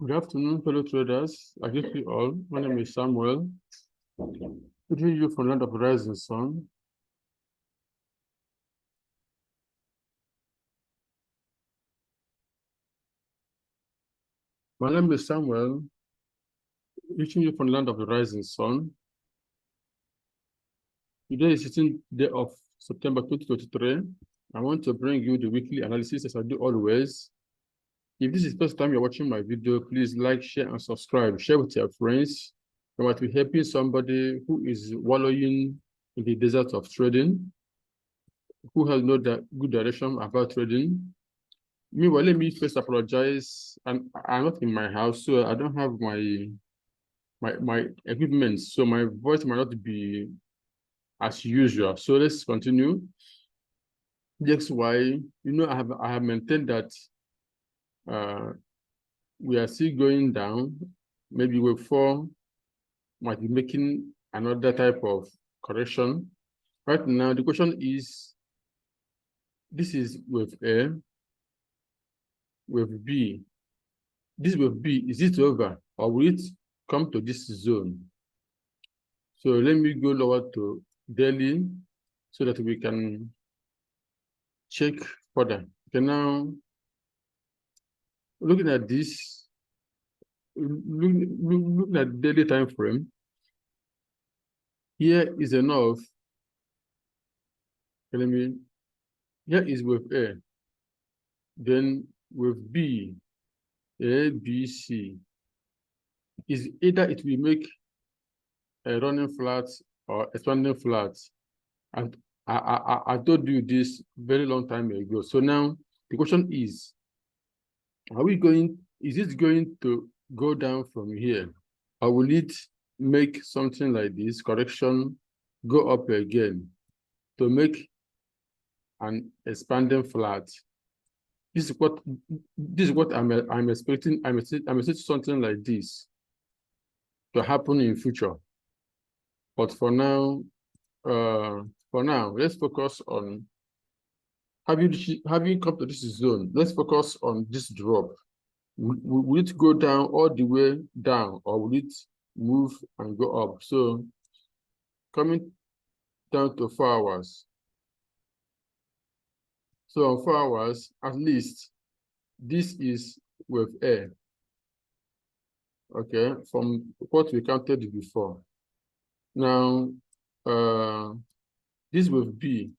Good afternoon, fellow traders. I greet you all. My name is Samuel. Greeting you from land of rising sun. My name is Samuel. Reaching you from land of the rising sun. Today is 16th day of September 2023. I want to bring you the weekly analysis as I do always. If this is the first time you're watching my video, please like, share, and subscribe. Share with your friends. You might be helping somebody who is wallowing in the desert of trading, who has no good direction about trading. Meanwhile, let me first apologize. I'm not in my house, so I don't have my equipment, so my voice might not be as usual. So let's continue. DXY, I have maintained that we are still going down. Maybe wave 4 might be making another type of correction. Right now, the question is, this is wave A, wave B. This wave B, is it over or will it come to this zone? So let me go lower to daily so that we can check further. Okay, now looking at this, looking at daily time frame, here is enough. Okay, here is wave A, then wave B, A, B, C. Is either it will make a running flat or expanding flat. And I told you this very long time ago. So now the question is, is it going to go down from here? Or will it make something like this, correction, go up again to make an expanding flat? This is what I'm expecting. I'm expecting something like this to happen in future. But for now, let's focus on having come to this zone. Let's focus on this drop. Will it go down all the way down, or will it move and go up? So coming down to 4 hours. So on 4 hours, at least, this is wave A. Okay, from what we counted before. Now, this wave B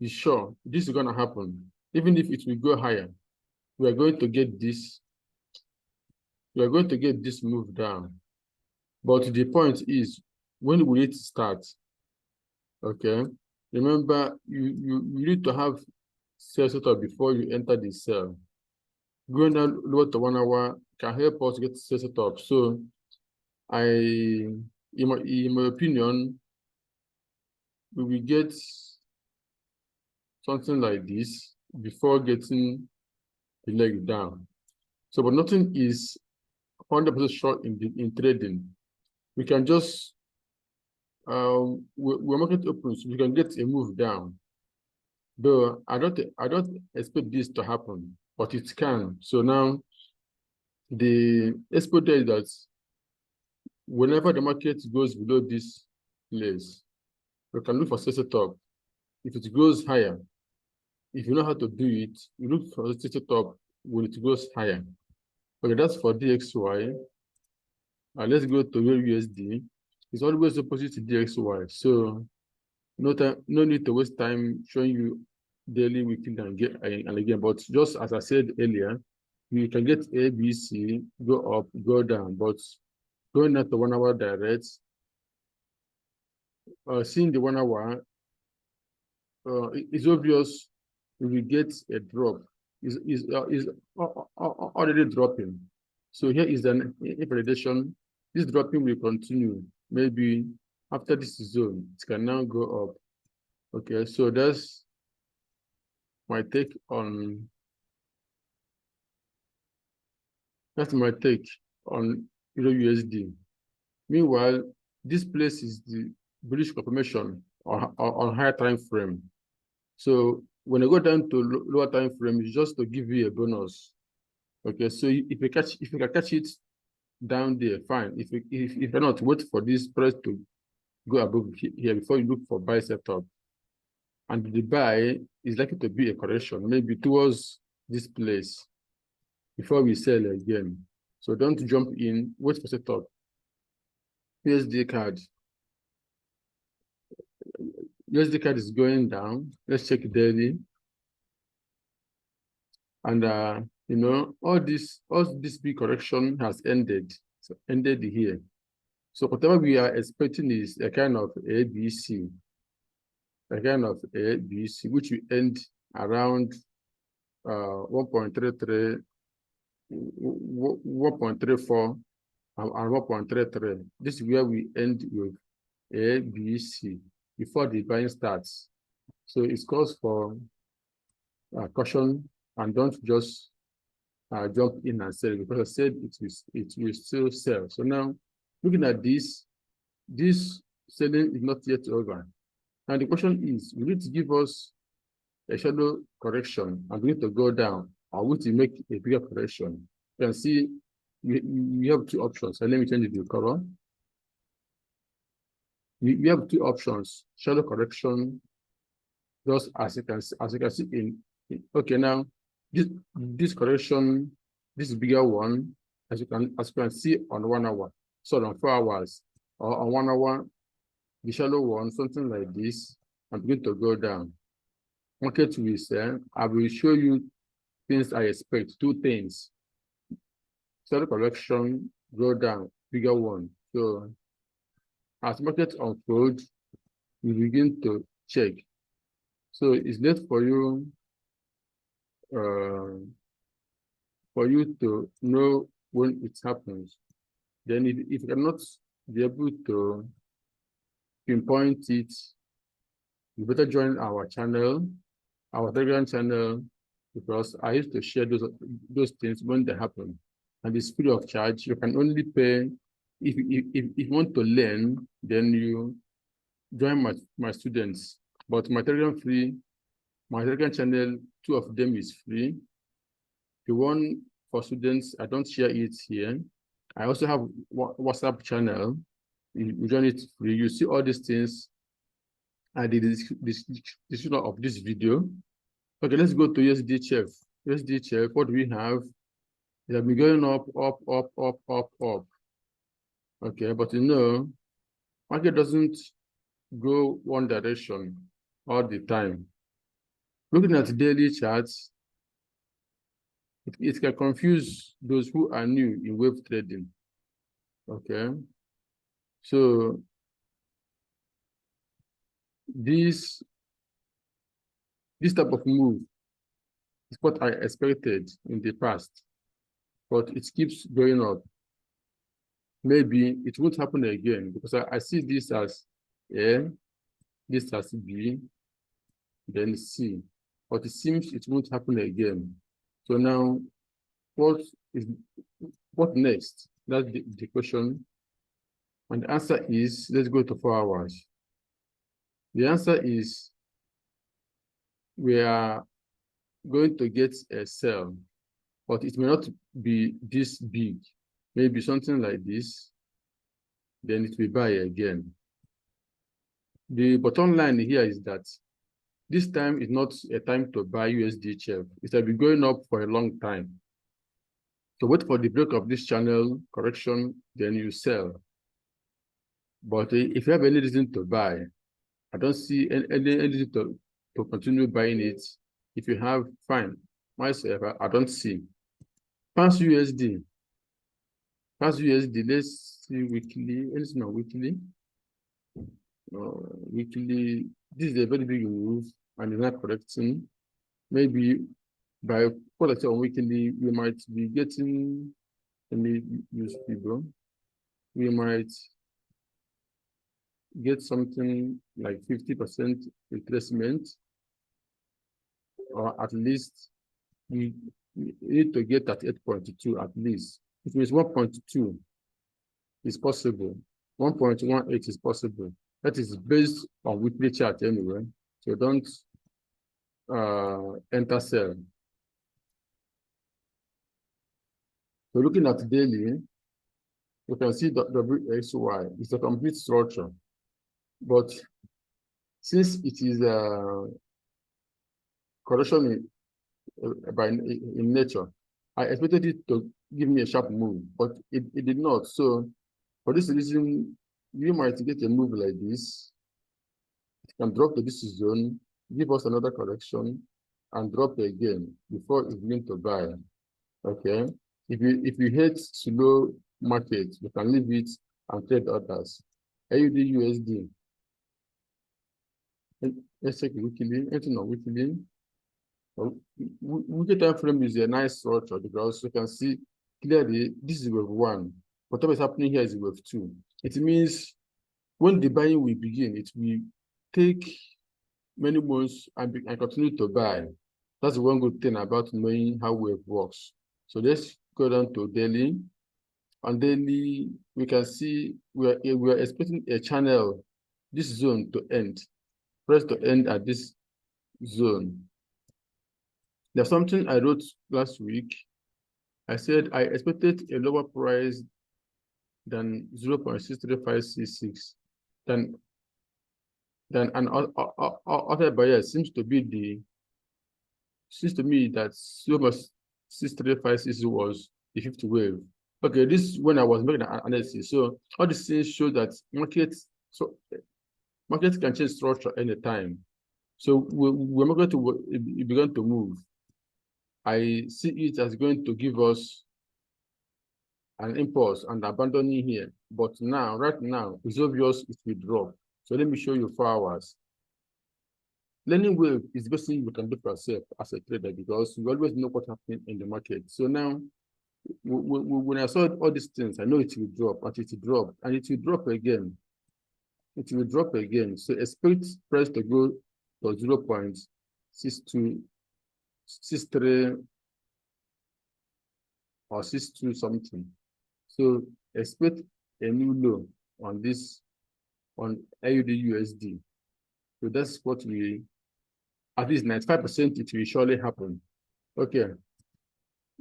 is sure this is going to happen. Even if it will go higher, we are going to get this. We are going to get this move down. But the point is, when will it start? Okay. Remember, you need to have sell setup before you enter the sell. Going down lower to 1 hour can help us get sell setup. So in my opinion, we will get something like this before getting the leg down. So, but nothing is 100% sure in trading. We can just we're market open, so we can get a move down. Though I don't expect this to happen, but it can. So now the expert is that whenever the market goes below this place, we can look for setup. If it goes higher, if you know how to do it, you look for setup when it goes higher. Okay, that's for DXY. Let's go to USD. It's always opposite to DXY. So no need to waste time showing you daily, weekly, and again. But just as I said earlier, you can get A, B, C, go up, go down. But going at the 1 hour direct, seeing the 1 hour, it's obvious we will get a drop. Is already dropping. So here is an validation. This dropping will continue. Maybe after this zone, it can now go up. Okay, so that's my take on Euro USD. Meanwhile, this place is the bullish confirmation on higher time frame. So when I go down to lower time frame, it's just to give you a bonus. Okay, so if you can catch it down there, fine. If you're not, wait for this price to go above here before you look for buy setup. And the buy is likely to be a correction, maybe towards this place before we sell again. So don't jump in, wait for setup. USD card. USD card is going down. Let's check daily. And you know, all this big correction has ended. So ended here. So whatever we are expecting is a kind of ABC, which will end around 1.33, 1.34, and 1.33. This is where we end with ABC before the buying starts. So it calls for caution, and don't just jump in and sell, because I said it will still sell. So now, looking at this selling is not yet over. Now the question is, will it give us a shadow correction and we need to go down, or will it make a bigger correction? You can see we have two options. So let me change the color. We have two options: shadow correction, just as you can see in okay, now this correction, this bigger one, as you can see on 1 hour, so on 4 hours, or on 1 hour, the shallow one, something like this, I'm going to go down. Market will sell. I will show you things I expect. Two things: shallow correction, go down, bigger one. So as market unfold, we begin to check. So it's left for you to know when it happens. Then if you cannot be able to pinpoint it, you better join our channel, our Telegram channel, because I used to share those things when they happen. And it's free of charge. You can only pay if you want to learn, then you join my students. But my Telegram channel, 2 of them is free. The one for students, I don't share it here. I also have WhatsApp channel. You join it free. You see all these things at the description of this video. Okay, let's go to USD chef. What do we have? It has been going up. Okay, but you know, market doesn't go one direction all the time. Looking at daily charts, it can confuse those who are new in wave trading. Okay, so this type of move is what I expected in the past, but it keeps going up. Maybe it won't happen again, because I see this as A, this as B, then C, but it seems it won't happen again. So now, what next? That's the question. And the answer is, let's go to 4 hours. The answer is, we are going to get a sell, but it may not be this big. Maybe something like this, then it will buy again. The bottom line here is that this time is not a time to buy USD chef. It has been going up for a long time. So wait for the break of this channel correction, then you sell. But if you have any reason to buy, I don't see any reason to continue buying it. If you have, fine. Myself, I don't see. Pounds USD. Let's see weekly. Anything on weekly? Weekly. This is a very big move, and it's not correcting. Maybe by what I say on weekly, we might be getting, let me use people. We might get something like 50% retracement, or at least we need to get at 8.2 at least. It means 1.2 is possible. 1.18 is possible. That is based on weekly chart anyway. So don't enter sell. So looking at daily, you can see that WXY is a complete structure. But since it is a correction in nature, I expected it to give me a sharp move, but it did not. So for this reason, you might get a move like this. It can drop to this zone, give us another correction, and drop again before it's going to buy. Okay. If you hate slow market, you can leave it and trade others. AUD USD. Let's check weekly. Anything on weekly. Weekly time frame is a nice structure because you can see clearly this is wave 1. Whatever is happening here is wave 2. It means when the buying will begin, it will take many months and continue to buy. That's one good thing about knowing how wave works. So let's go down to daily. On daily, we can see we are expecting a channel, this zone to end. Press to end at this zone. There's something I wrote last week. I said I expected a lower price than 0.63566. Then an other buyer seems to me that 0.63566 was the 50 wave. Okay, this is when I was making an analysis. So all these things show that markets can change structure anytime. So we're not going to begin to move. I see it as going to give us an impulse and abandoning here. But now, right now, it's obvious it will drop. So let me show you 4 hours. Learning wave is basically you can do for yourself as a trader because you always know what's happening in the market. So now, when I saw all these things, I know it will drop, and it will drop, and it will drop again. It will drop again. So expect price to go to 0.6263 or 62 something. So expect a new low on this, on AUD USD. So that's what we, at least 95% it will surely happen. Okay.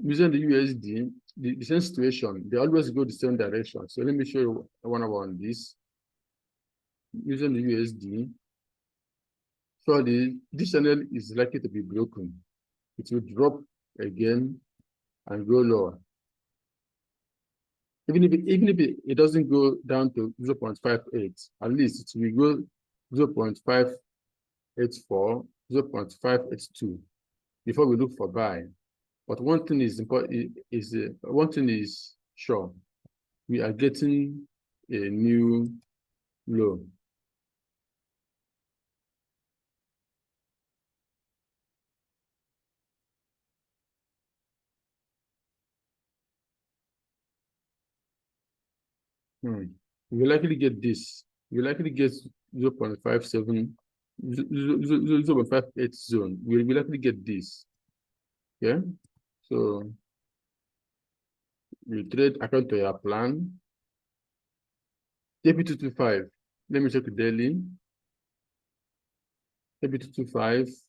Using the USD, the same situation, they always go the same direction. So let me show you one on this. Using the USD, so this channel is likely to be broken. It will drop again and go lower. Even if it doesn't go down to 0.58, at least it will go 0.584, 0.582 before we look for buy. But one thing is important, one thing is sure, we are getting a new low. We will likely get this. We will likely get 0.57, 0.58 zone. We will likely get this. Yeah. So we trade according to your plan. JP225. Let me check the daily. JP225.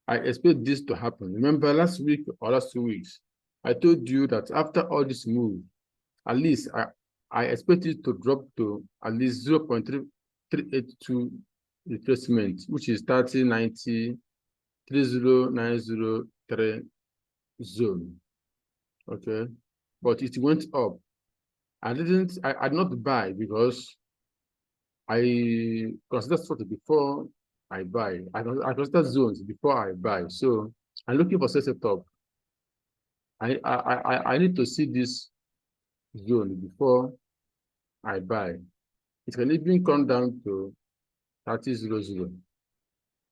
I expect this to happen. Remember last week or last 2 weeks, I told you that after all this move, at least I expect it to drop to at least 0.382 retracement, which is 3090, 30903 zone. Okay, but it went up. I did not buy because I consider sort of before I buy. I consider zones before I buy. So I'm looking for setup. I need to see this zone before I buy. It can even come down to 30.00.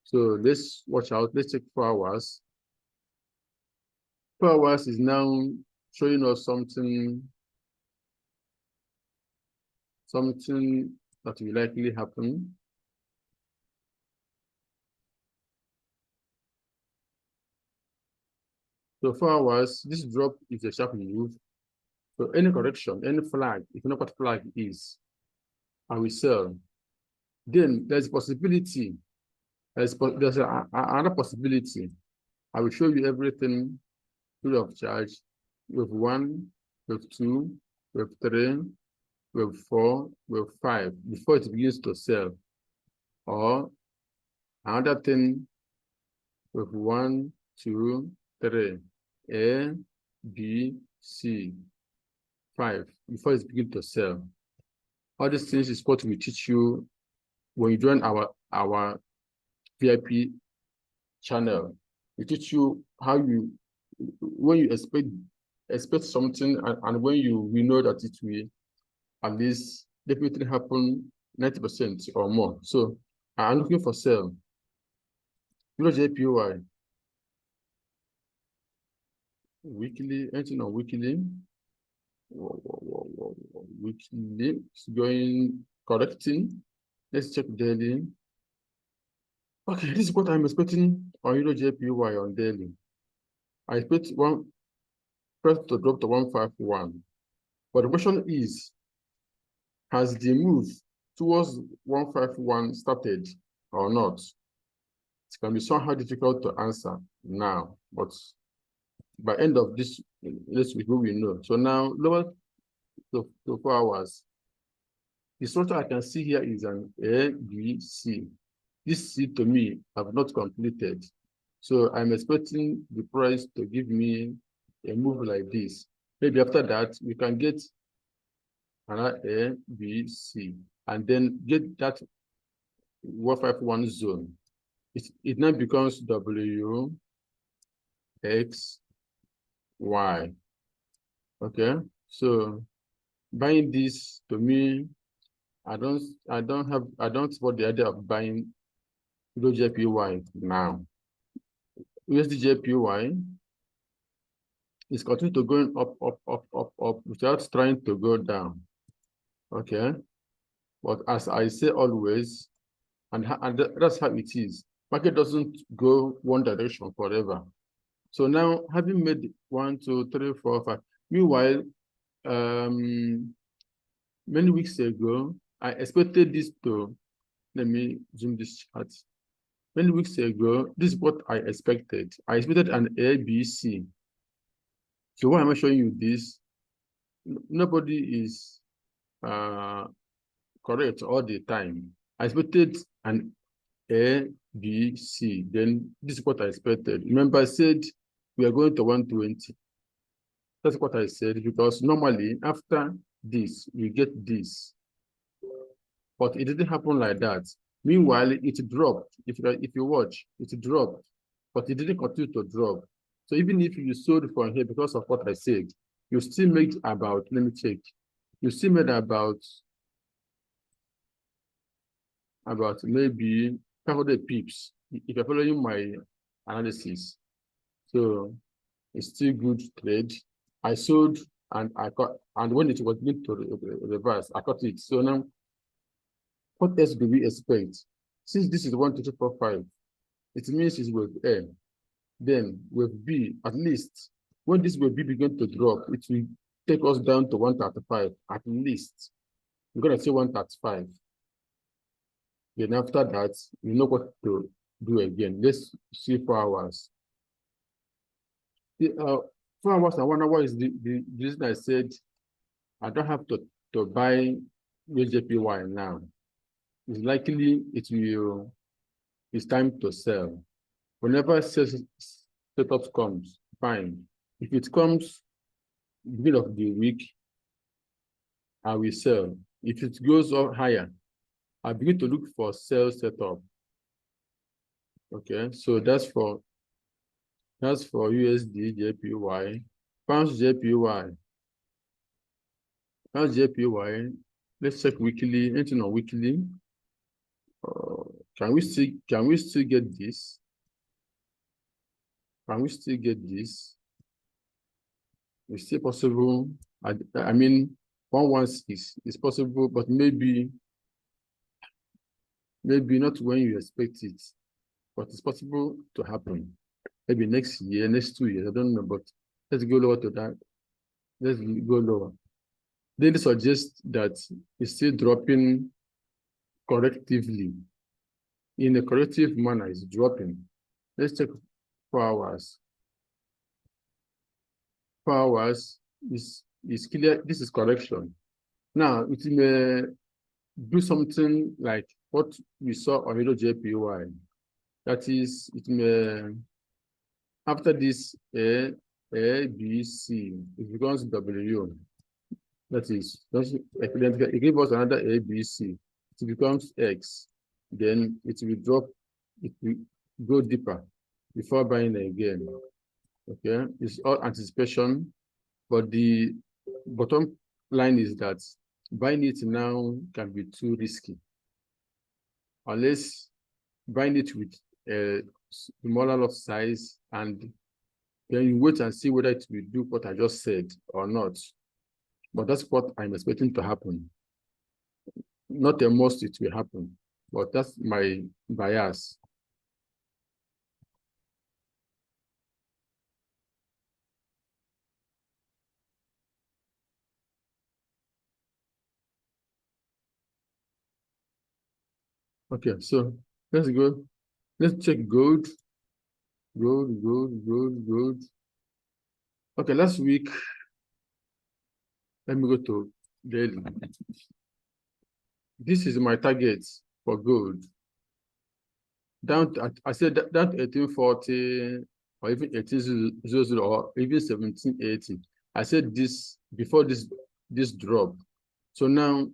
So let's watch out. Let's check 4 hours. 4 hours is now showing us something that will likely happen. So 4 hours, this drop is a sharp move. So any correction, any flag, if you know what flag is, and we sell, then there's a possibility There's another possibility. I will show you everything free of charge. Wave 1, wave 2, wave 3, wave 4, wave 5 before it begins to sell. Or another thing, wave 1, 2, 3, A, B, C, 5 before it begins to sell. All these things is what we teach you when you join our VIP channel. We teach you how you, when you expect something, and when we know that it will at least definitely happen 90% or more. So I'm looking for sell. JPY weekly, entering on weekly. Weekly is going correcting. Let's check daily. Okay, this is what I'm expecting on JPY on daily. I expect one first to drop to 151. But the question is, has the move towards 151 started or not? It can be somehow difficult to answer now, but by end of this week, we will know. So now, lower to 4 hours. The structure I can see here is an A, B, C. This C to me have not completed. So I'm expecting the price to give me a move like this. Maybe after that, we can get another A, B, C, and then get that 151 zone. It now becomes W, X, Y. Okay, so buying this to me, I don't support the idea of buying JPY now. USD JPY is continuing to going up without trying to go down. Okay, but as I say always, and that's how it is. Market doesn't go one direction forever. So now, having made 1, 2, 3, 4, 5. Meanwhile, many weeks ago, I expected this to. Let me zoom this chart. Many weeks ago, this is what I expected. I expected an A, B, C. So why am I showing you this? Nobody is correct all the time. I expected an A, B, C. Then this is what I expected. Remember, I said we are going to 120. That's what I said, because normally after this, we get this. But it didn't happen like that. Meanwhile, it dropped. If you watch, it dropped, but it didn't continue to drop. So even if you sold from here because of what I said, you still made about, let me check, you still made about maybe 500 pips if you're following my analysis. So it's still good trade. I sold and I got, and when it was going to reverse, I got it. So now, what else do we expect? Since this is 1, 2, 3, 4, 5, it means it's wave A. Then wave B, at least, when this wave B begin to drop, it will take us down to 135, at least. We're going to say 135. Then after that, you know what to do again. Let's see 4 hours. 4 hours and 1 hour is the reason I said I don't have to buy JPY now. It's likely it's time to sell. Whenever setup comes, fine. If it comes beginning of the week, I will sell. If it goes up higher, I begin to look for sell setup. Okay, so that's for USD JPY, pounds JPY. Pounds JPY. Let's check weekly. Anything on weekly? Can we still get this? Can we still get this? It's still possible. I mean, 116 is possible, but maybe not when you expect it. But it's possible to happen. Maybe next year, next 2 years. I don't know, but let's go lower to that. Let's go lower. They suggest that it's still dropping correctively. in a corrective manner is dropping. Let's check 4 hours. 4 hours is clear. This is correction. Now it may do something like what we saw on JPY. That is, it may, after this A, B, C, it becomes W. That is, it gives us another A, B, C. It becomes X. Then it will drop, it will go deeper before buying again. Okay, it's all anticipation, but the bottom line is that buying it now can be too risky. Unless buying it with a smaller lot size, and then you wait and see whether it will do what I just said or not. But that's what I'm expecting to happen. Not a must it will happen, but that's my bias. Okay, so let's go. Let's check gold. Gold. Okay, last week, let me go to daily. This is my target for gold. Down to, I said down to 1840 or even 1800 or even 1780. I said this before this drop. So now,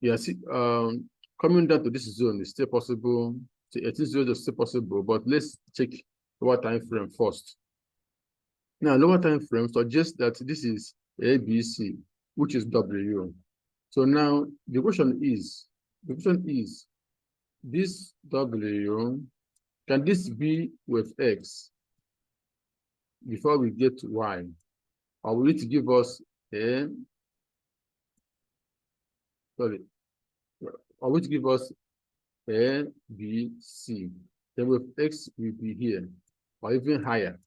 yeah, see, coming down to this zone is still possible. So 1800 is still possible, but let's check lower time frame first. Now, lower time frame suggests that this is ABC, which is W. So now the question is, this W, can this be with X before we get to Y? Or will it give us a, sorry, or will it give us A, B, C? Then with X will be here, or even higher.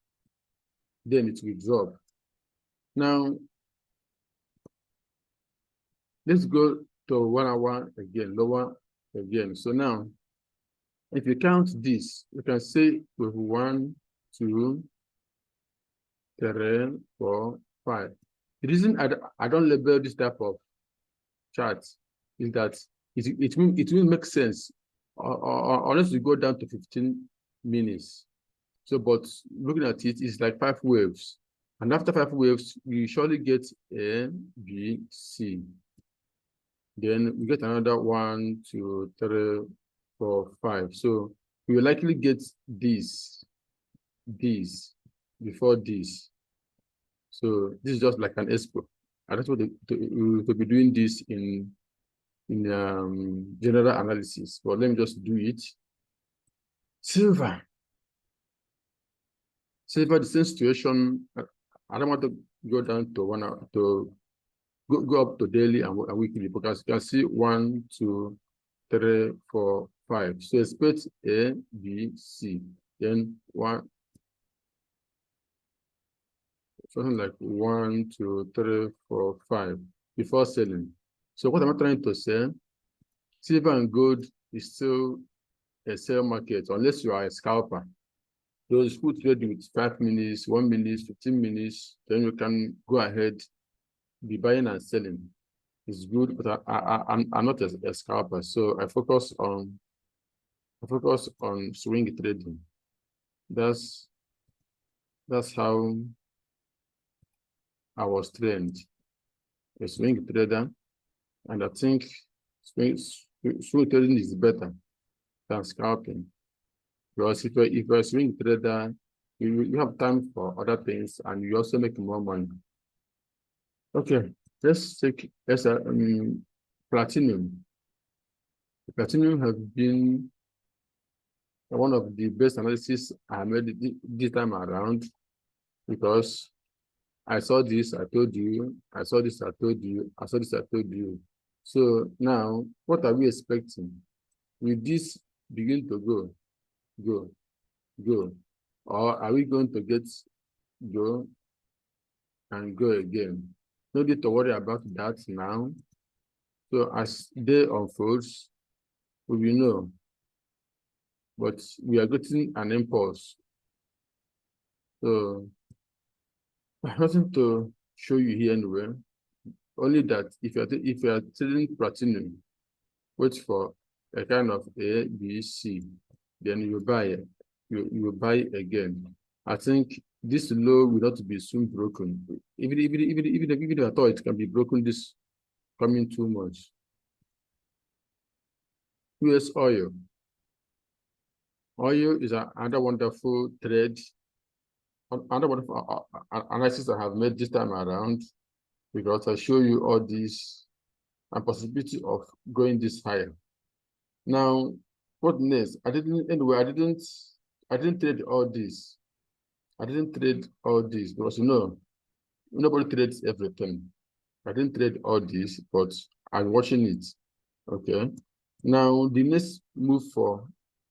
Then it will drop. Now, let's go to 1 hour again, lower again. So now, if you count this, you can say with 1, 2, 3, 4, 5. The reason I don't label this type of chart is that it will make sense unless you go down to 15 minutes. So, but looking at it, it's like 5 waves. And after 5 waves, we surely get A, B, C. Then we get another 1, 2, 3, 4, 5. So we will likely get this before this. So this is just like an expo. I don't want to be doing this in general analysis, but let me just do it. Silver, the same situation. I don't want to go down to 1 hour, to go up to daily and weekly, because you can see 1, 2, 3, 4, 5. So expect A, B, C. Then 1, something like 1, 2, 3, 4, 5 before selling. So what am I trying to say? Silver and gold is still a sell market unless you are a scalper. Those who trade with 5 minutes, 1 minute, 15 minutes, then you can go ahead, be buying and selling. It's good, but I'm not a scalper, so I focus on swing trading. That's how I was trained, a swing trader, and I think swing trading is better than scalping, because if you're a swing trader, you have time for other things and you also make more money. Okay, let's take platinum. Platinum has been one of the best analysis I made this time around, because I saw this, I told you, I saw this, I told you, I saw this, I told you. So now, what are we expecting? Will this begin to go, or are we going to get go and go again? No need to worry about that now. So as day unfolds, we will know. but we are getting an impulse. So I have nothing to show you here anyway. Only that if you are trading platinum, wait for a kind of A, B, C, then you buy it. You buy again. I think this low will not be soon broken. Even if I thought it can be broken this coming 2 months. US oil. Oil is another wonderful trade. Another wonderful analysis I have made this time around, because I show you all this and possibility of going this higher. Now, what next? I didn't trade all this. I didn't trade all this because nobody trades everything. I didn't trade all this, but I'm watching it. Okay. Now the next move for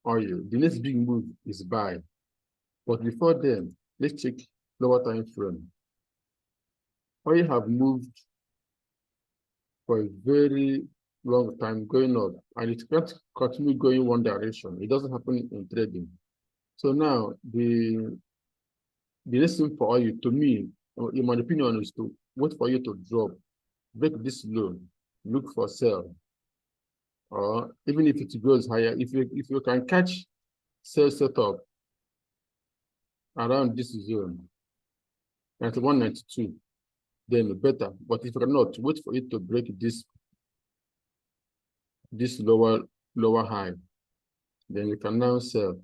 oil, the next big move is buy. But before then, let's check lower time frame. Oil have moved for a very long time going up, and it can't continue going one direction. It doesn't happen in trading. So now the next thing for oil, to me, in my opinion, is to wait for you to drop, break this low, look for sell, or even if it goes higher, if you can catch sell setup around this zone, 91.92, then better. But if you cannot, wait for it to break this lower high, then you can now sell.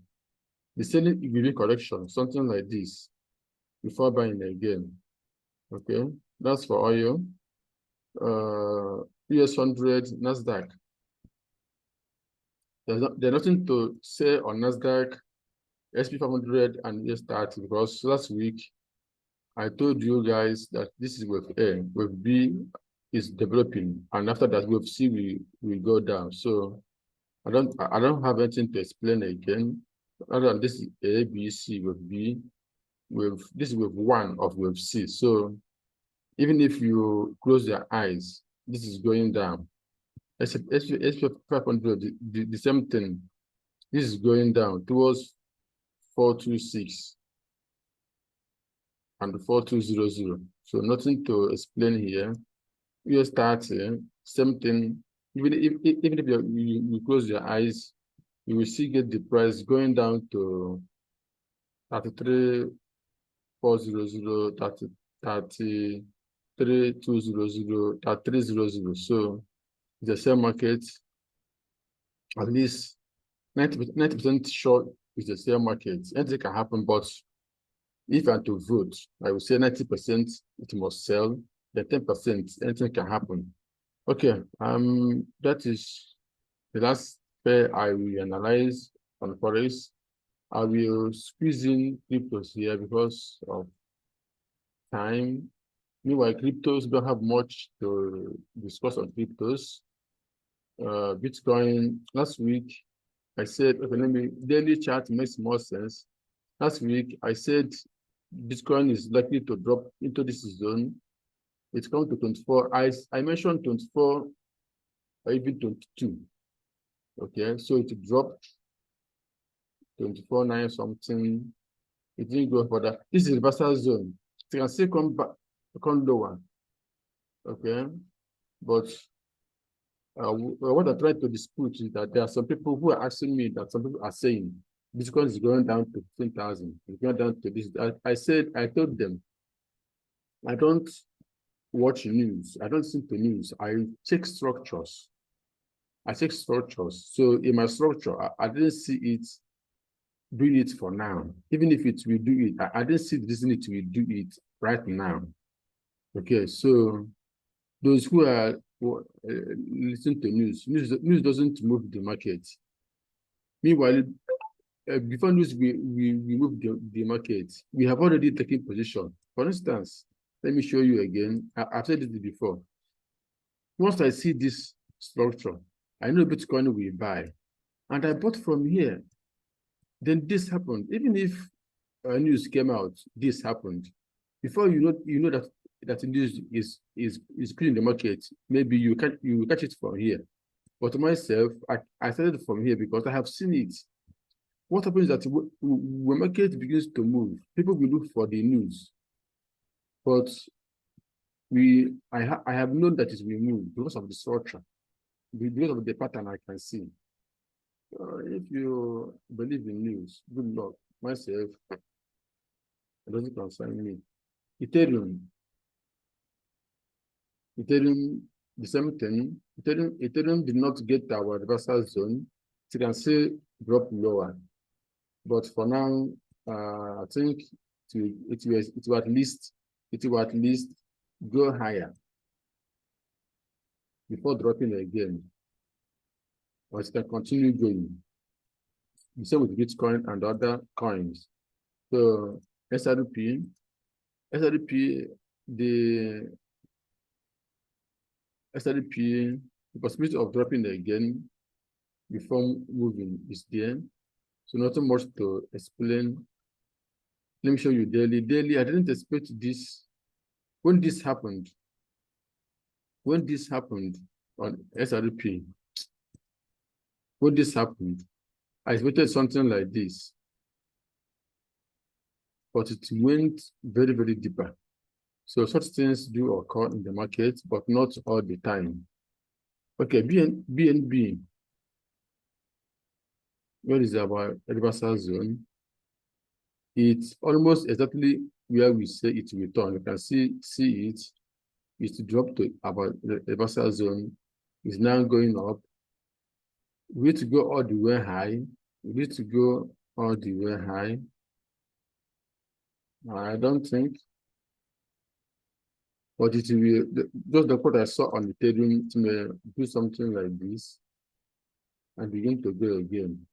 The selling will be correction, something like this, before buying again. Okay, that's for oil. US 100, NASDAQ. There's nothing to say on NASDAQ, SP 500, and US 30, because last week I told you guys that this is wave A, wave B is developing, and after that wave C will go down. So I don't have anything to explain again, other than this is A, B, C, wave B, this is wave 1 of wave C. So even if you close your eyes, this is going down. SP 500, the same thing. This is going down towards 426 and 4200. So nothing to explain here. US 30, same thing. Even if you close your eyes, you will see get the price going down to 33,400, 33,200, 3300. So the same market, at least 90% sure is the same market. Anything can happen, but if I had to vote, I would say 90% it must sell, then 10% anything can happen. Okay, that is the last pair I will analyze on forex. I will squeeze in cryptos here because of time. Meanwhile, cryptos don't have much to discuss on cryptos. Bitcoin, last week, I said, okay, daily chart makes more sense. Last week, I said Bitcoin is likely to drop into this zone. It's come to 24. I mentioned 24 or even 22. Okay, so it dropped 24.9 something. It didn't go further. This is reversal zone. It can still come back, come lower. Okay, but what I'm trying to dispute is that there are some people who are asking me that some people are saying Bitcoin is going down to 15,000. It's going down to this. I told them, I don't watch news. I don't listen to news. I check structures. So in my structure, I didn't see it doing it for now. Even if it will do it, I didn't see the reason it will do it right now. Okay, so those who are listening to news doesn't move the market. Meanwhile, before news we move the market, we have already taken position. For instance, let me show you again. I've said it before. Once I see this structure, I know Bitcoin will buy, and I bought from here. Then this happened. Even if news came out, this happened. Before you know that the news is cleaning the market, maybe you catch it from here. But myself, I started from here because I have seen it. what happens is that when market begins to move, people will look for the news. But I have known that it will move because of the structure, because of the pattern I can see. If you believe in news, good luck. Myself, it doesn't concern me. Ethereum, the same thing. Ethereum did not get our reversal zone. You can see drop lower, but for now, I think it will at least go higher before dropping again, or it can continue going. The same with Bitcoin and other coins. So SRP, the possibility of dropping again before moving is there. So nothing much to explain. Let me show you daily. Daily, I didn't expect this. When this happened on SRP, when this happened, I expected something like this, but it went very, very deeper. So such things do occur in the market, but not all the time. Okay, BNB. Where is our reversal zone? It's almost exactly where we say it will turn. You can see it. It's dropped to about the reversal zone. It's now going up. We need to go all the way high. We need to go all the way high. I don't think. But it will, just the what I saw on Ethereum, it may do something like this and begin to go again.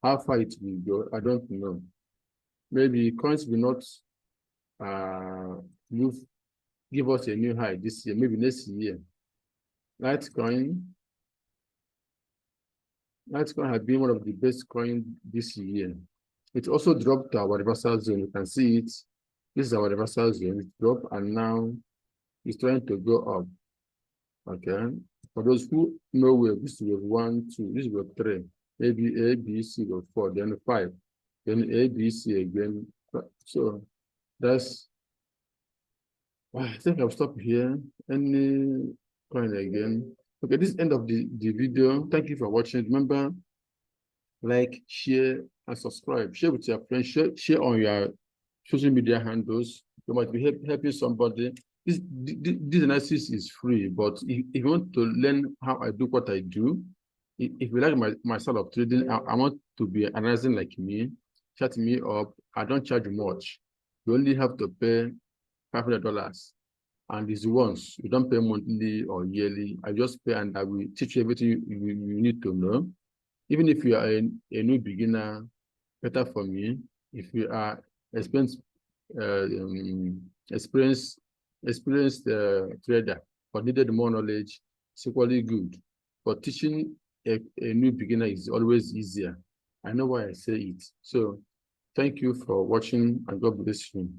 How far it will go, I don't know. Maybe coins will not give us a new high this year, maybe next year. Litecoin has been one of the best coins this year. It also dropped to our reversal zone. You can see it. This is our reversal zone. It dropped and now it's trying to go up. Okay. For those who know where this is wave 1, 2, this is wave 3, maybe A, B, C, wave 4, then 5, then A, B, C again. So that's, I think I'll stop here. Any coin again? Okay, this is the end of the video. Thank you for watching. Remember, like, share, and subscribe. Share with your friends. Share on your social media handles. You might be helping somebody. This analysis is free, but if you want to learn how I do what I do, if you like my style of trading, I want to be analyzing like me, chat me up. I don't charge much. You only have to pay $500, and it's once. You don't pay monthly or yearly. I just pay, and I will teach you everything you need to know. Even if you are a new beginner, better for me. If you are experienced trader but needed more knowledge, it's equally good. But teaching a new beginner is always easier. I know why I say it. So thank you for watching, and God bless you.